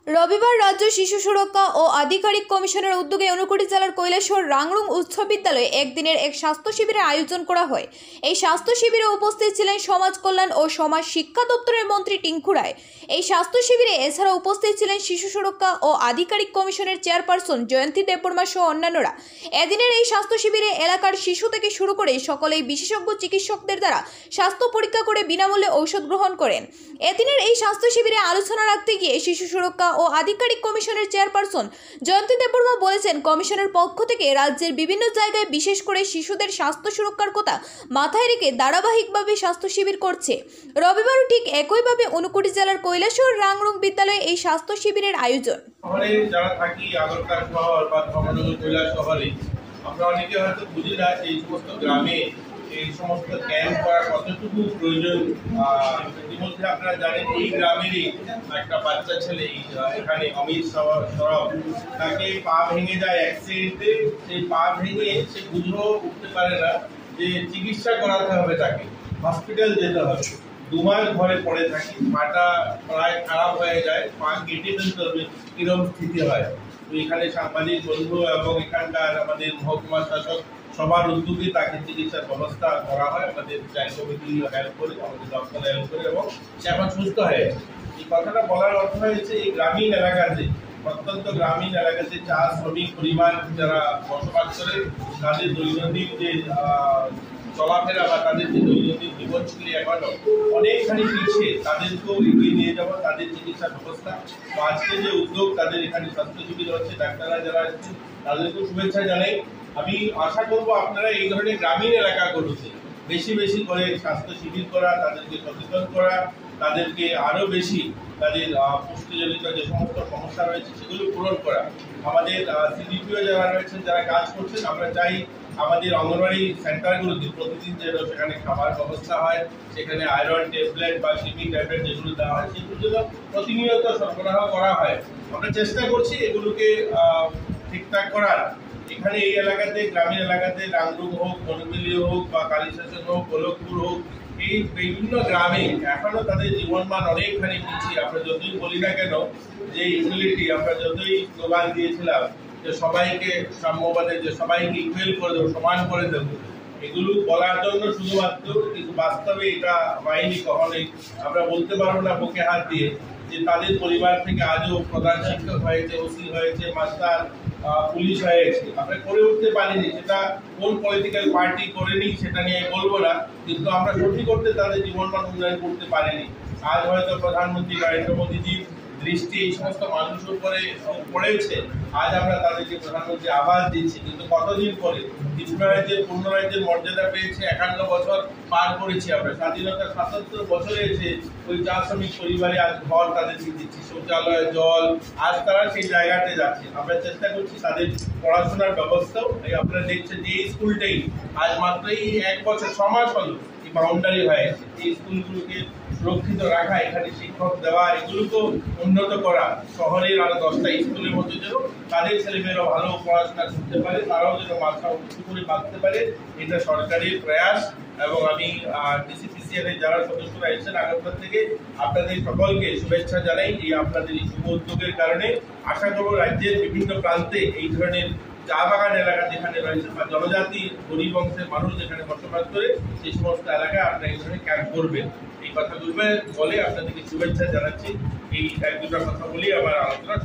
রবিবার রাজ্য শিশু সুরক্ষা ও আধিকারিক কমিশনের উদ্যোগে ঊনকোটি জেলার কৈলাসহর রাংরুং উচ্চ বিদ্যালয়ে একদিনের এক স্বাস্থ্য শিবিরের আয়োজন করা হয়। এই স্বাস্থ্য শিবিরে উপস্থিত ছিলেন সমাজ কল্যাণ ও সমাজ শিক্ষা দপ্তরের মন্ত্রী টিঙ্কু রায়। এই স্বাস্থ্য শিবিরে এছাড়া উপস্থিত ছিলেন শিশু সুরক্ষা ও আধিকারিক কমিশনের চেয়ারপারসন জয়ন্তী দেববর্মা সহ অন্যান্যরা। এদিনের এই স্বাস্থ্য শিবিরে এলাকার শিশু থেকে শুরু করে সকলেই বিশেষজ্ঞ চিকিৎসকদের দ্বারা স্বাস্থ্য পরীক্ষা করে বিনামূল্যে ঔষধ গ্রহণ করেন। এদিনের এই স্বাস্থ্য শিবিরে আলোচনা রাখতে গিয়ে শিশু সুরক্ষা ও আধিকারিক কমিশনের চেয়ারপারসন জয়ন্তী দেববর্মা বলেছেন, কমিশনের পক্ষ থেকে রাজ্যের বিভিন্ন জায়গায় বিশেষ করে শিশুদের স্বাস্থ্য সুরক্ষার কথা মাথায় রেখে ধারাবাহিকভাবে স্বাস্থ্য শিবির করছে। রবিবারও ঠিক একইভাবে ঊনকোটি জেলার কৈলাসহর রাংরুং বিদ্যালয়ে এই স্বাস্থ্য শিবিরের আয়োজন। শহরে যারা থাকি আগরকার শহর বা ধর্মনগর কৈলাস শহরে আমরা অনেকে হয়তো বুঝি না এই সমস্ত গ্রামে এই সমস্ত ক্যাম্প করার কতটুকু প্রয়োজন। ইতিমধ্যে আপনারা জানেন এই গ্রামেরই একটা বাচ্চা ছেলে এখানে অমিত সরব, তাকে পা ভেঙে যায় অ্যাক্সিডেন্টে। সেই পা ভেঙে সে বুঝেও উঠতে পারে না যে চিকিৎসা করাতে হবে, তাকে হসপিটাল যেতে হবে। 2 মাস ঘরে পড়ে থাকি, পাটা প্রায় খারাপ হয়ে যায়, পা কেটে ফেলতে হবে, কিরকম স্থিতি হয়। তো এখানে সাংবাদিক বন্ধু এবং এখানকার আমাদের মহকুমা শাসক সবার উদ্যোগে তাকে চিকিৎসার ব্যবস্থা করা হয়। আমাদের চাইল্ড কমিটি হেল্প করে, আমাদের দপ্তর হেল্প করে এবং সে এখন সুস্থ হয়ে। এই কথাটা বলার অর্থ হয়েছে এই গ্রামীণ এলাকাতে, অত্যন্ত গ্রামীণ এলাকাতে চা শ্রমিক পরিবার যারা বসবাস করে তাদের দৈনন্দিন যে চলাফেরা বা তাদের যে দৈনন্দিন জীবনশৈলী এখনো অনেকখানি পিছিয়ে, তাদেরকেও এগিয়ে নিয়ে যাওয়া, তাদের চিকিৎসা ব্যবস্থা। তো আজকে যে উদ্যোগ, তাদের এখানে স্বাস্থ্য শিবির হচ্ছে, ডাক্তাররা যারা আসছেন তাদেরকেও শুভেচ্ছা জানাই। আমি আশা করবো আপনারা এই ধরনের গ্রামীণ এলাকাগুলোতে বেশি বেশি করে স্বাস্থ্য শিবির করা, তাদেরকে সচেতন করা, তাদেরকে আরো বেশি তাদের পুষ্টিজনিত যে সমস্ত সমস্যা রয়েছে সেগুলো পূরণ করা। আমাদের সিডিপিও যারা রয়েছেন, যারা কাজ করছেন, আমরা চাই আমাদের অঙ্গনওয়াড়ি সেন্টারগুলোতে প্রতিদিন যেন সেখানে খাবার ব্যবস্থা হয়, সেখানে আয়রন ট্যাবলেট বা সিপি ট্যাবলেট যেগুলো দেওয়া হয় সেগুলো যেন প্রতিনিয়ত সরবরাহ করা হয়। আমরা চেষ্টা করছি এগুলোকে ঠিকঠাক করার। এখানে এই এলাকাতে, গ্রামীণ এলাকাতে রাংরুং হোক, বনমিলি হোক বা কালীশাসন হোক, গোলকপুর হোক, এই বিভিন্ন গ্রামে এখনো তাদের জীবনমান অনেকখানি পিছিয়ে। আমরা যতই বলি না কেন যে ইকুয়ালিটি, আমরা যতই স্লোগান দিয়েছিলাম যে সবাইকে সাম্যবাদে, যে সবাইকে ইকুয়াল করে দেবো, সমান করে দেবো, এগুলো বলার জন্য শুধুমাত্র, কিন্তু বাস্তবে এটা হয়নি কখনোই। আমরা বলতে পারবো না বুকে হাত দিয়ে যে তাদের পরিবার থেকে আজও প্রধান শিক্ষক হয়েছে, ওসি হয়েছে, মাস্টার, পুলিশ হয়েছে, আমরা করে উঠতে পারিনি। সেটা কোন পলিটিক্যাল পার্টি করেনি সেটা নিয়ে বলবো না, কিন্তু আমরা সত্যি করতে তাদের জীবনমান উন্নয়ন করতে পারিনি। আজ হয়তো প্রধানমন্ত্রী নরেন্দ্র মোদীজির দৃষ্টি এই সমস্ত মানুষের উপরে পড়েছে, আজ আমরা তাদেরকে প্রধানমন্ত্রী আবাস দিচ্ছি। কিন্তু কতদিন পরে ত্রিপুরা রাজ্যের পূর্ণ রাজ্যের মর্যাদা পেয়েছে, 51 বছর পার করেছি আমরা। স্বাধীনতার 77 বছরে এসে ওই চা শ্রমিক পরিবারে আজ ঘর তাদেরকে দিচ্ছি, শৌচালয়, জল, আজ তারা সেই জায়গাতে যাচ্ছে। আমরা চেষ্টা করছি তাদের পড়াশোনার ব্যবস্থাও। আপনারা দেখছেন যে এই স্কুলটাই আজ মাত্রই 1 বছর 6 মাস হলো বাউন্ডারি হয়েছে। এই স্কুলগুলোকে সুরক্ষিত রাখা, এখানে শিক্ষক দেওয়া, এগুলোকেও উন্নত করা, শহরের আরো 10টা স্কুলের মধ্যে যেন তাদের ছেলেমেয়েরা ভালো পড়াশোনা করতে পারে, তারাও যেন মাথা উঁচু করে বাঁধতে পারে, এটা সরকারের প্রয়াস। এবং আমি ডিসিপিসিএল এর যারা সদস্যরা এসেছেন আগরতলা থেকে, আপনাদের সকলকে শুভেচ্ছা জানাই এই আপনাদের এই শুভ উদ্যোগের কারণে। আশা করব রাজ্যের বিভিন্ন প্রান্তে এই ধরনের চা বাগান এলাকা যেখানে রয়েছে বা জনজাতি গরিব অংশের মানুষ যেখানে বসবাস করে, সেই সমস্ত এলাকায় আপনারা এই ধরনের ক্যাম্প করবেন। এই কথাগুলো বলে আপনাদেরকে শুভেচ্ছা জানাচ্ছি। এই 1-2টা কথা বলি আমার আলোচনা